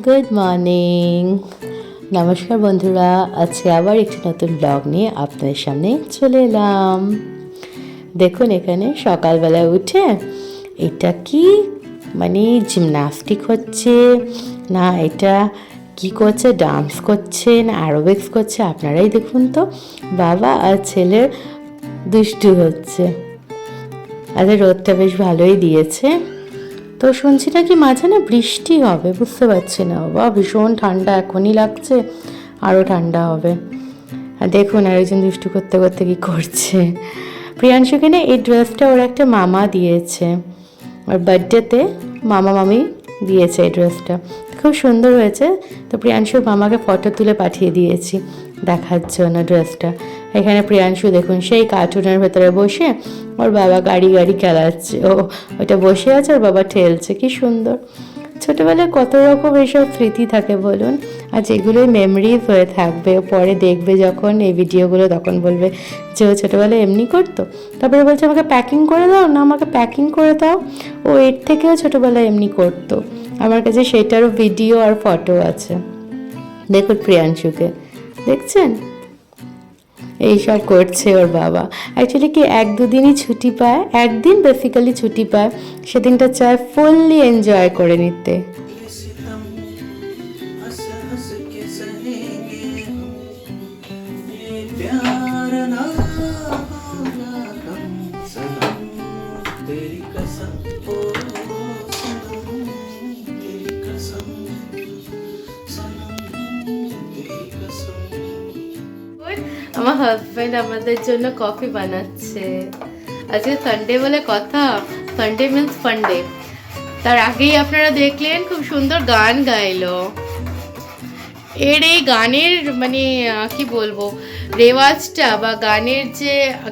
Good morning. নমস্কার বন্ধুরা, আজকে আবার একটি নতুন ব্লগ নিয়ে আপনাদের সামনে চলে এলাম। দেখুন এখানে সকালবেলা উঠে এটা কি জিমন্যাস্টিক হচ্ছে না, এটা কি করছে, ডান্স করছে না অ্যারোবিক্স করছে, আপনারাই দেখুন তো। বাবা আর ছেলের দুষ্টু হচ্ছে। আরে রোদটা বেশ ভালোই দিয়েছে, তো শুনছি নাকি মাঝে না বৃষ্টি হবে, বুঝতে পারছি না বাবা, ভীষণ ঠান্ডা এখনই লাগছে, আরও ঠান্ডা হবে। আর দেখুন আরেকজন দুষ্টু করতে করতে কী করছে। প্রিয়াংশুকে না এই ড্রেসটা ওর একটা মামা দিয়েছে, ওর বার্থডেতে মামা মামি দিয়েছে এই ড্রেসটা, খুব সুন্দর হয়েছে। তো প্রিয়াংশুর মামাকে ফটো তুলে পাঠিয়ে দিয়েছি দেখার জন্য ড্রেসটা। এখানে প্রিয়াংশু দেখুন সেই কার্টুনের ভেতরে বসে ওর বাবা গাড়ি গাড়ি খেলাচ্ছে, ওটা বসে আছে, ওর বাবা ঠেলছে, কি সুন্দর। ছোটোবেলায় কত রকম এইসব স্মৃতি থাকে বলুন, আর যেগুলোই মেমরিজ হয়ে থাকবে, পরে দেখবে যখন এই ভিডিওগুলো তখন বলবে যে ও ছোটোবেলায় এমনি করতো। তারপরে বলছে আমাকে প্যাকিং করে দাও না, আমাকে প্যাকিং করে দাও, ও এর থেকেও ছোটোবেলায় এমনি করতো। আমার কাছে সেটারও ভিডিও আর ফটো আছে। দেখুন প্রিয়াংশুকে দেখছেন, এইসব করছে ওর বাবা। অ্যাকচুয়ালি কি এক দুদিনই ছুটি পায়, একদিন বেসিক্যালি ছুটি পায়, সেদিনটা চায় ফুললি এনজয় করে নিতে। আমার হাজব্যান্ড আমাদের জন্য কফি বানাচ্ছে। আজকে সানডে বলে কথা, সানডে মিন্স ফান্ডে। তার আগেই আপনারা দেখলেন খুব সুন্দর গান গাইলো। এর এই গানের কি বলবো, রেওয়াজটা বা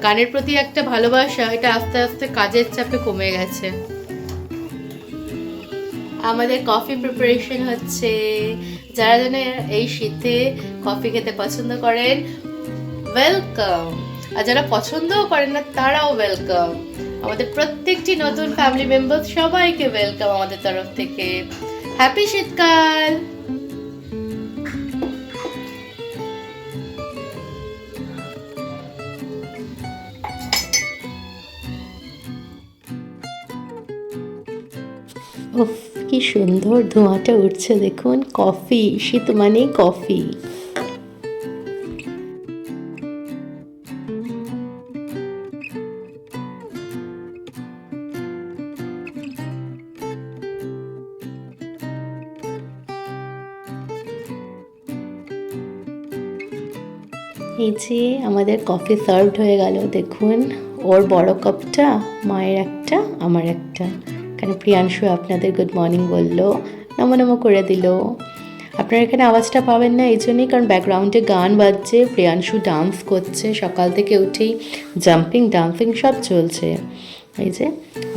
গানের প্রতি একটা ভালোবাসা, এটা আস্তে আস্তে কাজের চাপে কমে গেছে। আমাদের কফি প্রিপারেশন হচ্ছে। যারা যেন এই শীতে কফি খেতে পছন্দ করেন ওয়েলকাম, আর যারা পছন্দও করেন না তারাও ওয়েলকাম। আমাদের প্রত্যেকটি নতুন ফ্যামিলি মেম্বার সবাইকে ওয়েলকাম আমাদের তরফ থেকে। হ্যাপি শীতকাল। উফ কি সুন্দর ধোঁয়াটা উঠছে দেখুন। কফি, শীত মানেই কফি। এই যে আমাদের কফি সার্ভড হয়ে গেল দেখুন। ওর বড় কাপটা, মায়ের একটা, আমার একটা। এখানে প্রিয়াংশু আপনাদের গুড মর্নিং বললো, নমো নমো করে দিল। আপনারা এখানে আওয়াজটা পাবেন না এই জন্যই, কারণ ব্যাকগ্রাউন্ডে গান বাজছে, প্রিয়াংশু ডান্স করছে, সকাল থেকে উঠেই জাম্পিং ডান্সিং সব চলছে। এই যে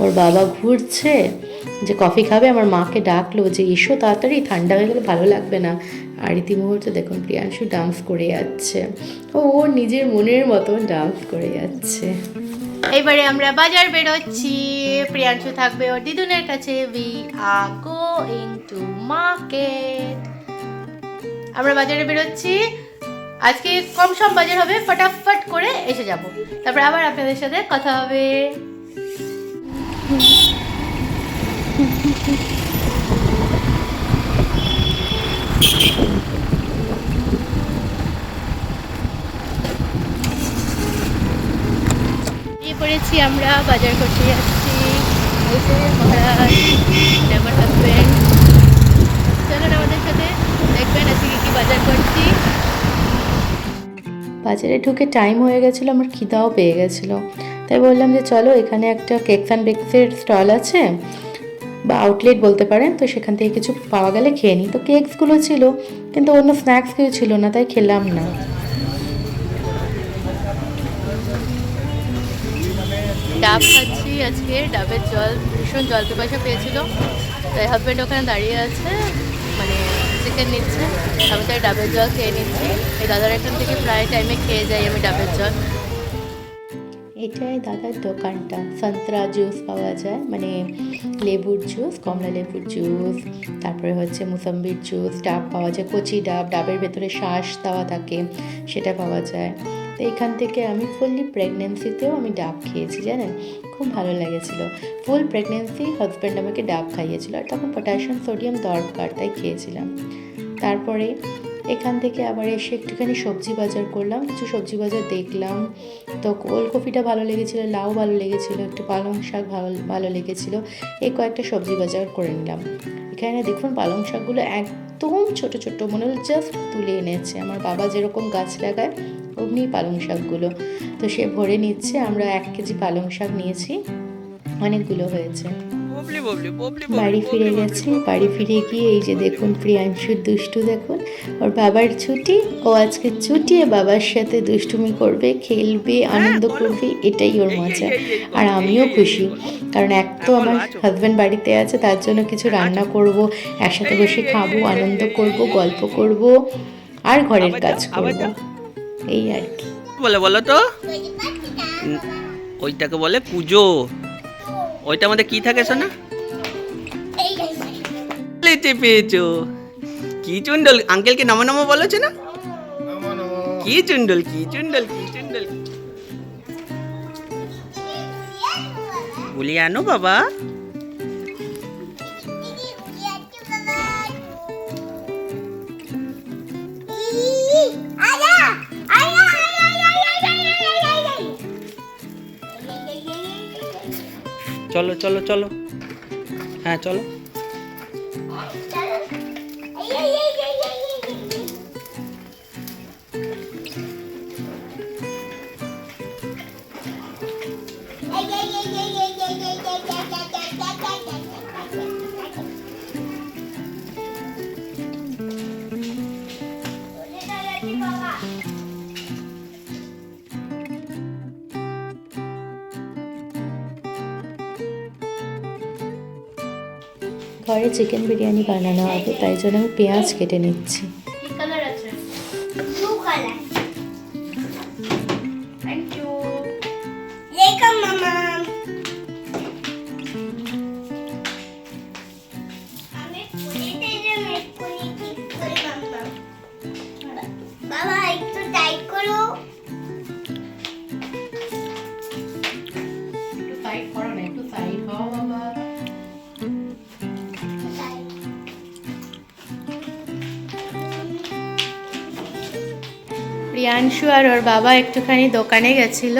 ওর বাবা ঘুরছে যে কফি খাবে, আমার মাকে ডাকলো যে এসো তাড়াতাড়ি, ঠান্ডা হয়ে গেলে ভালো লাগবে না। আর ইতিমুহূর্তে দেখুন প্রিয়াংশু ডান্স করে যাচ্ছে, ওর নিজের মনের মতন ডান্স করে যাচ্ছে। এবারে আমরা বাজার বেরোচ্ছি, প্রিয়াংশু থাকবে ওর দিদুনের কাছে। We are going to market. আমরা বাজারে বেরোচ্ছি, আজকে কম সম বাজার হবে, ফটাফট করে এসে যাব, তারপর আবার আপনাদের সাথে কথা হবে। করেছি আমরা বাজার করতে যাচ্ছি। এই যে মহারাজ, আমার হাজব্যান্ড, চলুন আমাদের সাথে দেখবেন আজকে কি বাজার করছি। বাজারে ঢুকে টাইম হয়ে গেছিলো, আমার খিদাও পেয়ে গেছিলো, তাই বললাম যে চলো এখানে একটা কেকস অ্যান্ড বেকসের স্টল আছে বা আউটলেট বলতে পারেন, তো সেখান থেকে কিছু পাওয়া গেলে খেয়ে নিই। তো কেকসগুলো ছিল কিন্তু অন্য স্ন্যাক্স কিছু ছিল না, তাই খেলাম না। ডাব খাচ্ছি আজকে, ডাবের জল, ভীষণ জল পিপাসা পেয়েছিল, তাই হাজব্যান্ড ওখানে দাঁড়িয়ে আছে, চিকেন নিচ্ছে, আমি তাই ডাবের জল খেয়ে নিচ্ছি। এই দাদার এখান থেকে প্রায় টাইমে খেয়ে যাই আমি ডাবের জল। এটাই দাদার দোকানটা। সন্তরা জুস পাওয়া যায়, মানে লেবুর জুস, কমলা লেবুর জুস, তারপরে হচ্ছে মুসাম্বির জুস, ডাব পাওয়া যায়, কচি ডাব, ডাবের ভেতরে শাঁস দেওয়া থাকে, সেটা পাওয়া যায়। তো এখান থেকে আমি ফুললি প্রেগনেন্সিতেও আমি ডাব খেয়েছি, জানেন, খুব ভালো লেগেছিলো। ফুল প্রেগনেন্সি হাজব্যান্ড আমাকে ডাব খাইয়েছিল, আর তখন পটাশিয়াম সোডিয়াম দরকার, তাই খেয়েছিলাম। তারপরে এখান থেকে আবার এসে একটুখানি সবজি বাজার করলাম, কিছু সবজি বাজার দেখলাম। তো ওলকপিটা ভালো লেগেছিলো, লাউ ভালো লেগেছিলো, একটু পালং শাক ভালো লেগেছিলো, এই কয়েকটা সবজি বাজার করে নিলাম। এখানে দেখুন পালং শাকগুলো একদম ছোট ছোট, মনে হল জাস্ট তুলে এনেছে। আমার বাবা যেরকম গাছ লাগায় অমনি পালং শাকগুলো, তো সে ভরে নিচ্ছে। আমরা 1 কেজি পালং শাক নিয়েছি, অনেকগুলো হয়েছে। বাড়ি ফিরে গেছি। বাড়ি ফিরে গিয়ে এই যে দেখুন প্রিয়াংশুর দুষ্টু, দেখুন ওর বাবার ছুটি, ও আজকে ছুটিয়ে বাবার সাথে দুষ্টুমি করবে, খেলবে, আনন্দ করবে, এটাই ওর মজা। আর আমিও খুশি, কারণ এক তো আমার হাজব্যান্ড বাড়িতে আছে, তার জন্য কিছু রান্না করব, একসাথে বসে খাবো, আনন্দ করব, গল্প করব, আর ঘরের কাজ করব, এই আর কি। বলো তো, ওইটাকে বলে পুজো। ওইটার মধ্যে কি থাকে শোনা? পেয়েছো কি চুন্ডল, আঙ্কেলকে নমো নমো বলেছে না? কি চুন্ডল, কি চুন্ডল, কি চুন্ডল, বলি আনো বাবা। চলো চলো চলো, হ্যাঁ চলো। ঘরে চিকেন বিরিয়ানি বানানো হবে, তাই জন্য আমি পেঁয়াজ কেটে নিচ্ছি। বাবা একটু টাইট করো, একটু সাইড করো না, একটু সাইড হও বাবা। প্রিয়াংশু আর ওর বাবা একটুখানি দোকানে গেছিল,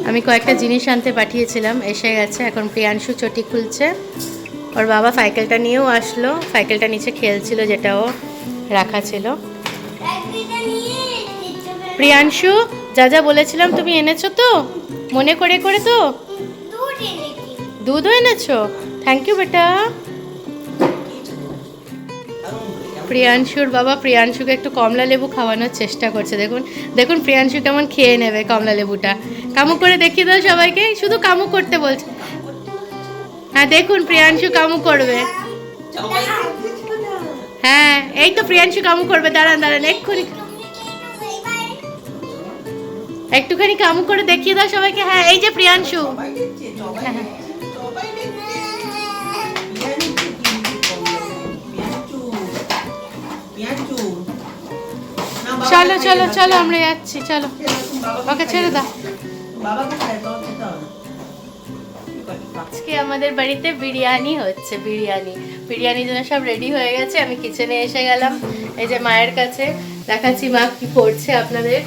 আমি কয়েকটা জিনিস আনতে পাঠিয়েছিলাম, এসে গেছে। এখন প্রিয়াংশু চটি খুলছে, ওর বাবা সাইকেলটা নিয়েও আসলো, সাইকেলটা নিচে খেলছিল, যেটাও রাখা ছিল। প্রিয়াংশু, যা যা বলেছিলাম তুমি এনেছো তো, মনে করে করে তো? দুধও এনেছো, থ্যাংক ইউ বেটা। প্রিয়াংশুর বাবা প্রিয়াংশুকে একটু কমলা লেবু খাওয়ানোর চেষ্টা করছে, দেখুন দেখুন প্রিয়াংশু কেমন খেয়ে নেবে কমলা লেবুটা। কামু করে দেখিয়ে দাও সবাইকে, শুধু কামু করতে বলছে। হ্যাঁ দেখুন প্রিয়াংশু কামু করবে, হ্যাঁ এই তো প্রিয়াংশু কামু করবে, দাঁড়ান দাঁড়ান এক্ষুনি, একটুখানি কামু করে দেখিয়ে দাও সবাইকে। হ্যাঁ এই যে প্রিয়াংশু, চলো চলো চলো আমরা যাচ্ছি, চলো ওকে ছেড়ে দাও। আজকে আমাদের বাড়িতে বিরিয়ানি হচ্ছে, বিরিয়ানির জন্য সব রেডি হয়ে গেছে। আমি কিচেনে এসে গেলাম, এই যে মায়ের কাছে দেখাচ্ছি মা কি করছে আপনাদের।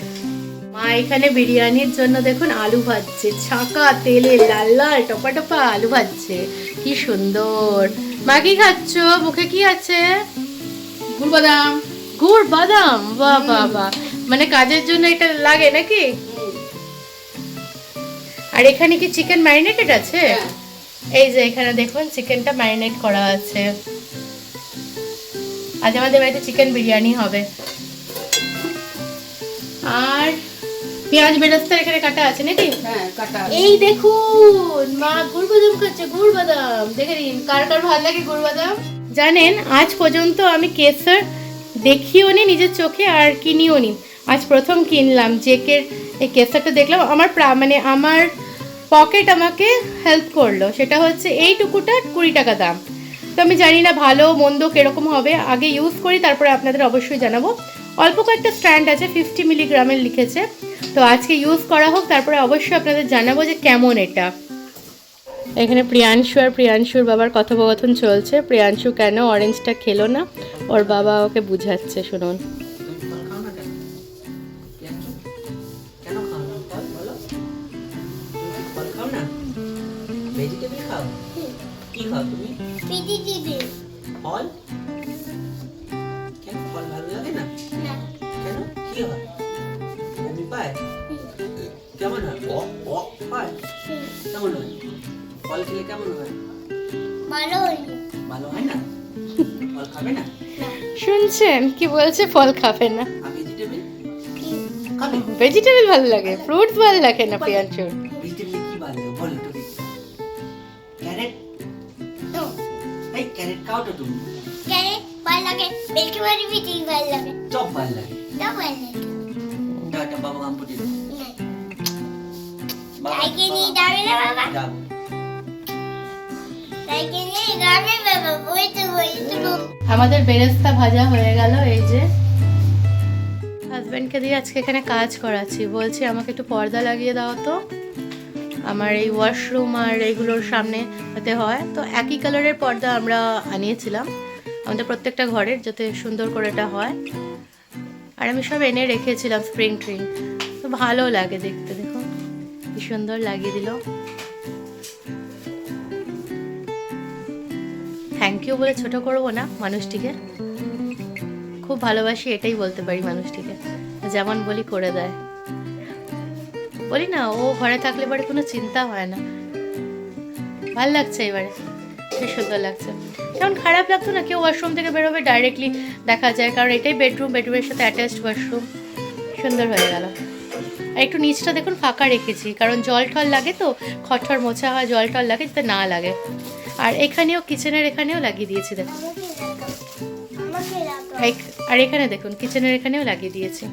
মা এখানে বিরিয়ানির জন্য দেখুন আলু ভাজছে, ছাঁকা তেলে লাল লাল টপা টপা আলু ভাজছে, কি সুন্দর। মা কি খাচ্ছ, মুখে কি আছে? গুড় বাদাম। গুড় বাদাম, বাহ বাহ বাহ, মানে কাজের জন্য এটা লাগে নাকি? আর এখানে কি চিকেন ম্যারিনেটেড আছে? এই যে এখানে দেখুন চিকেনটা ম্যারিনেট করা আছে। আজ আমাদের বাড়িতে চিকেন বিরিয়ানি হবে। আর পেঁয়াজ বেরেস্তা এখানে কাটা আছে নাকি? হ্যাঁ কাটা। এই দেখুন মা গুড় বাদাম খাচ্ছে, গুড় বাদাম। দেখে নিন কার কার ভালো লাগে গুড় বাদাম। জানেন আজ পর্যন্ত আমি কেসর দেখিও নি নিজের চোখে, আর কিনিও নি। আজ প্রথম কিনলাম, জেকের এই কেসারটা দেখলাম আমার মানে আমার পকেট আমাকে হেল্প করলো, সেটা হচ্ছে এইটুকুটা 20 টাকা দাম। তো আমি জানি না ভালো মন্দ কীরকম হবে, আগে ইউজ করি তারপরে আপনাদের অবশ্যই জানাবো। অল্প কয়েকটা স্ট্যান্ড আছে, 50 মিলিগ্রামের লিখেছে, তো আজকে ইউজ করা হোক, তারপরে অবশ্যই আপনাদের জানাবো যে কেমন এটা। এখানে প্রিয়াংশু আর প্রিয়াংশুর বাবার কথোপকথন চলছে। প্রিয়াংশু কেন অরেঞ্জটা খেলো না, ওর বাবা ওকে বুঝাচ্ছে, শুনুন। ভেজিটেবল খাও? কি খাও তুমি? ভেজিটেবল। ফল? কেন ফল ভালো লাগে না? না। কেন? কি হয়? বমি পায়? কেমন হয়? পায়? কেমন হয়? ফল খেলে কেমন হয়? ভালো হয়নি। ভালো হয় না? ফল খাবে না? শুনছেন কি বলছে, ফল খাবে না? আর ভেজিটেবল খাবে? ভেজিটেবল ভালো লাগে, ফ্রুটস ভালো লাগে না প্রিয়াংশুর। ভেজিটেবল কি ভালো লাগে বলো তো? ক্যারেট? তো এই ক্যারেট খাও তো তুমি? ক্যারেট ভালো লাগে, বেলকি বাড়ি বেশি ভালো লাগে। চপ ভালো লাগে? তো ভালো লাগে। দাও একটা বাবা গাম পুটি দাও। না। বাবা, সাইকেল নিয়ে যাবে না বাবা? যাবো। সাইকেল নিয়ে যাবে বাবা, বইতে। আমাদের বেরেস্তা ভাজা হয়ে গেল, এই যে হাজব্যান্ডকে দিয়ে আজকে এখানে কাজ করাচ্ছি। বলছি আমাকে একটু পর্দা লাগিয়ে দাও তো, আমার এই ওয়াশরুম আর এইগুলোর সামনে যাতে হয়। তো একই কালারের পর্দা আমরা আনিয়েছিলাম আমাদের প্রত্যেকটা ঘরের, যাতে সুন্দর করে এটা হয়। আর আমি সব এনে রেখেছিলাম স্প্রিং ট্রিং, তো ভালো লাগে দেখতে। দেখুন কি সুন্দর লাগিয়ে দিল। থ্যাংক ইউ বলে ছোট করবো না মানুষটিকে, খুব ভালোবাসি এটাই বলতে পারি মানুষটিকে, যেমন বলি করে দেয়। বলি না, ও ঘরে থাকলে এবারে কোনো চিন্তা হয় না। ভাল লাগছে এবারে, বেশ সুন্দর লাগছে। যেমন খারাপ লাগতো না, কেউ ওয়াশরুম থেকে বেরোবে ডাইরেক্টলি দেখা যায়, কারণ এটাই বেডরুম, বেডরুমের সাথে অ্যাটাচড ওয়াশরুম, সুন্দর হয়ে গেল। আর একটু নিচটা দেখুন ফাঁকা রেখেছি, কারণ জল টল লাগে তো, খটখট মোছা হয়, জল টল লাগে যাতে না লাগে। আর এখানেও কিচেনের এখানেও লাগিয়ে দিয়েছি দেখুন, আর এখানে দেখুন কিচেনের এখানেও লাগিয়ে দিয়েছি,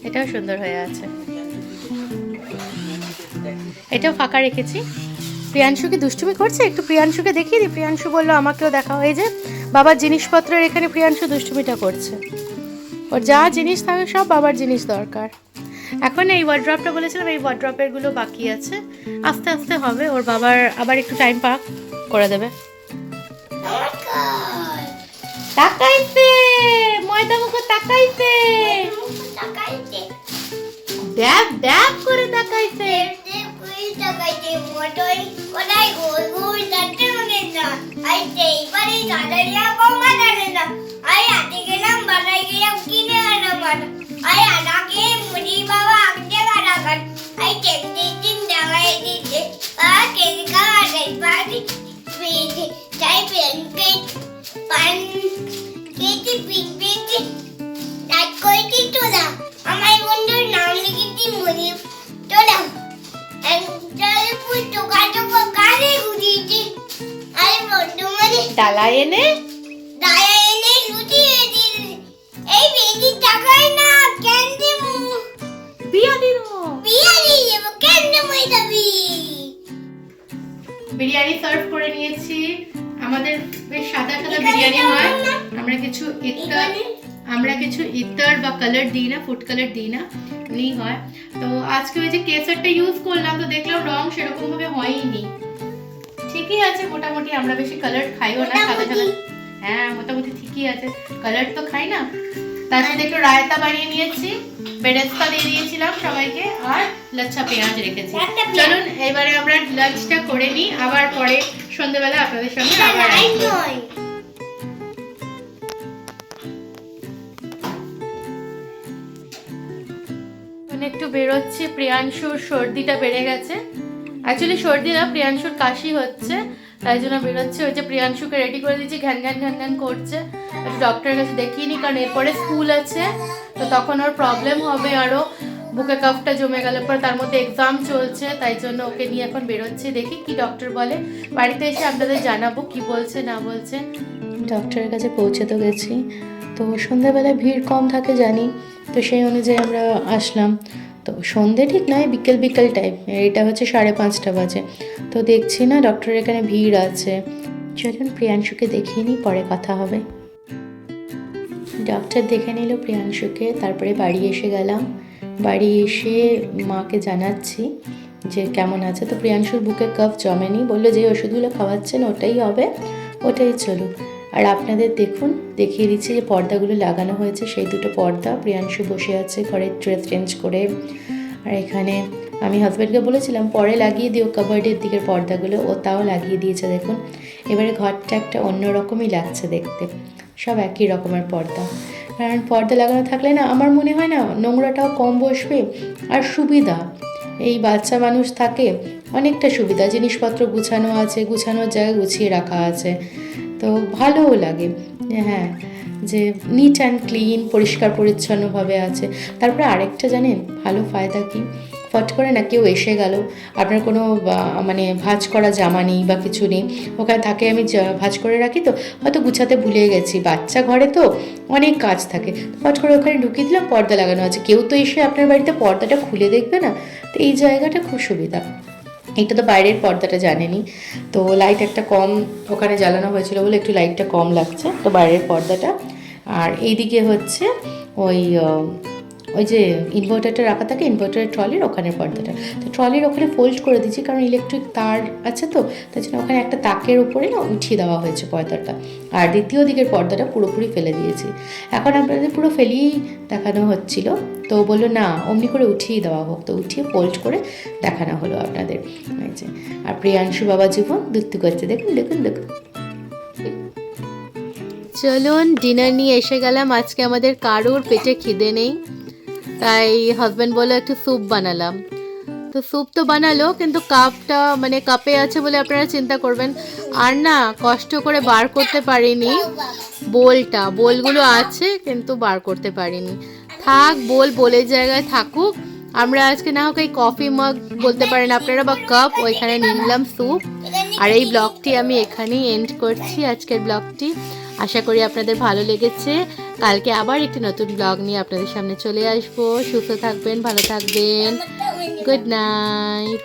এটাও সুন্দর হয়ে আছে। এটাও ফাঁকা রেখেছি। প্রিয়াংশুকে দুষ্টুমি করছে, একটু প্রিয়াংশুকে দেখিয়ে দিই। প্রিয়াংশু বললো আমাকেও দেখাও। এই যে বাবার জিনিসপত্রের এখানে প্রিয়াংশু দুষ্টুমিটা করছে, ওর যা জিনিস থাকে সব বাবার জিনিস দরকার। এখন এই ওয়ার্ড্রপটা বলেছিলাম, এই ওয়ার্ড্রপের গুলো বাকি আছে, আস্তে আস্তে হবে। ওর বাবার আবার একটু টাইম পাক করে দেবে। তাকাইছে ময়দা মুখে, তাকাইছে ড্যাব ড্যাব করে তাকাইছে। আমার বন্ধুর নাম লিখেছি মনিপ তোলা, ডালা এনে এই বেশি টাকায় না কেন দেব, বিয়া দিল। বিরিয়ানি দেব কেন দেব যাবি। বিরিয়ানি সার্ভ করে নিয়েছি। আমাদের বেশ সাদা সাদা বিরিয়ানি হয়, আমরা কিছু ইত্তার বা কালার দিই না, ফুড কালার দিই না, এমনি হয়। তো আজকে ওই যে কেসারটা ইউজ করলাম, তো দেখলাম রং সেরকম ভাবে হয়নি, ঠিকই আছে মোটামুটি। আমরা বেশি কালার খাইও না, সাদা সাদা। হ্যাঁ মোটামুটি ঠিকই আছে, কালার তো খাই না। তার সাথে একটু রায়তা বানিয়ে নিয়েছি, বেরেস্তা দিয়ে দিয়েছিলাম সবাইকে, আর লাচ্ছা পেঁয়াজ রেখেছি। চলুন এবারে আমরা লাঞ্চটা করে নিই, আবার পরে সন্ধ্যাবেলা আপনাদের সঙ্গে আবার আসবো। একটু বেরোচ্ছি, প্রিয়াংশুর সর্দিটা বেড়ে গেছে। অ্যাকচুয়ালি সর্দি না, প্রিয়াংশুর কাশি হচ্ছে, তাই জন্য বেরোচ্ছে। ওই যে প্রিয়াংশুকে রেডি করে দিয়েছি, ঘ্যান ঘ্যান ঘ্যান ঘ্যান করছে। একটু ডক্টরের কাছে দেখিয়ে নিই, কারণ এরপরে স্কুল আছে, তো তখন ওর প্রবলেম হবে আরও। বুকে কাফটা জমে গেলে পর তার মধ্যে এক্সাম চলছে, তাই জন্য ওকে নিয়ে এখন বেরোচ্ছি। দেখি কি ডক্টর বলে, বাড়িতে এসে আপনাদের জানাবো কি বলছে না বলছে। ডক্টরের কাছে পৌঁছে তো গেছি, তো সন্ধ্যাবেলায় ভিড় কম থাকে জানি, তো সেই অনুযায়ী আমরা আসলাম। তো সন্ধে ঠিক নয়, বিকেল বিকেল টাইপ, এটা হচ্ছে 5:30 বাজে। তো দেখছি না ডক্টরের এখানে ভিড় আছে। চলুন প্রিয়াংশুকে দেখিয়ে নিই, পরে কথা হবে। ডক্টর দেখে নিল প্রিয়াংশুকে, তারপরে বাড়ি এসে গেলাম। বাড়ি এসে মাকে জানাচ্ছি যে কেমন আছে। তো প্রিয়াংশুর বুকে কাফ জমেনি, বললো যে ওষুধগুলো খাওয়াচ্ছেন ওটাই হবে, ওটাই চলুক। আর আপনাদের দেখুন, দেখিয়ে দিচ্ছি যে পর্দাগুলো লাগানো হয়েছে, সেই দুটো পর্দা। প্রিয়াংশু বসে আছে ঘরের ড্রেস চেঞ্জ করে। আর এখানে আমি হাজব্যান্ডকে বলেছিলাম পরে লাগিয়ে দিও কাবার্ডের দিকের পর্দাগুলো, ও তাও লাগিয়ে দিয়েছে। দেখুন এবারে ঘরটা একটা অন্যরকমই লাগছে দেখতে, সব একই রকমের পর্দা। কারণ পর্দা লাগানো থাকলে না আমার মনে হয় না নোংরাটাও কম বসবে, আর সুবিধা। এই বাচ্চা মানুষ থাকে, অনেকটা সুবিধা, জিনিসপত্র গুছানো আছে, গুছানোর জায়গায় গুছিয়ে রাখা আছে, তো ভালোও লাগে। হ্যাঁ, যে নিট অ্যান্ড ক্লিন, পরিষ্কার পরিচ্ছন্নভাবে আছে। তারপরে আরেকটা জানেন ভালো ফায়দা কি, ফট করে না কেউ এসে গেল, আপনার কোনো মানে ভাঁজ করা জামা নেই বা কিছু নেই, ওখানে থাকে আমি ভাঁজ করে রাখি, তো হয়তো গুছাতে ভুলে গেছি, বাচ্চা ঘরে তো অনেক কাজ থাকে, ফট করে ওখানে ঢুকিয়ে দিলাম, পর্দা লাগানো আছে, কেউ তো এসে আপনার বাড়িতে পর্দাটা খুলে দেখবে না, তো এই জায়গাটা খুব সুবিধা। এটা তো বাইরের পর্দাটা জানেনি, তো লাইট একটা কম ওখানে জ্বালানো হয়েছিল বলে একটু লাইটটা কম লাগছে, তো বাইরের পর্দাটা। আর এইদিকে হচ্ছে ওই যে ইনভার্টারটা রাখা থাকে, ইনভার্টারের ট্রলির ওখানে পর্দাটা, তো ট্রলির ওখানে ফোল্ড করে দিচ্ছি, কারণ ইলেকট্রিক তার আছে, তো তার জন্য ওখানে একটা তাকের উপরে না উঠিয়ে দেওয়া হয়েছে পর্দাটা। আর দ্বিতীয় দিকের পর্দাটা পুরোপুরি ফেলে দিয়েছি। এখন আপনাদের পুরো ফেলিয়েই দেখানো হচ্ছিল, তো বললো না অমনি করে উঠিয়ে দেওয়া হোক, তো উঠিয়ে ফোল্ড করে দেখানো হলো আপনাদের। এই যে, আর প্রিয়াংশু বাবা জীবন দুত্তু করছে, দেখুন দেখুন দেখুন। চলুন ডিনার নিয়ে এসে গেলাম। আজকে আমাদের কারোর পেটে খিদে নেই, তাই হাজব্যান্ড বললো একটু স্যুপ বানালাম। তো স্যুপ তো বানালো, কিন্তু কাপটা মানে কাপে আছে বলে আপনারা চিন্তা করবেন। আর না কষ্ট করে বার করতে পারিনি বোলগুলো আছে কিন্তু বার করতে পারিনি। থাক, বোলের জায়গায় থাকুক। আমরা আজকে না হোক এই কফি মাগ বলতে পারেন আপনারা, বা কাপ, ওইখানে নিলাম স্যুপ। আর এই ব্লগটি আমি এখানেই এন্ড করছি, আজকের ব্লগটি। আশা করি আপনাদের ভালো লেগেছে। কালকে আবার একটি নতুন ব্লগ নিয়ে আপনাদের সামনে চলে আসবো। সুস্থ থাকবেন, ভালো থাকবেন। Good night.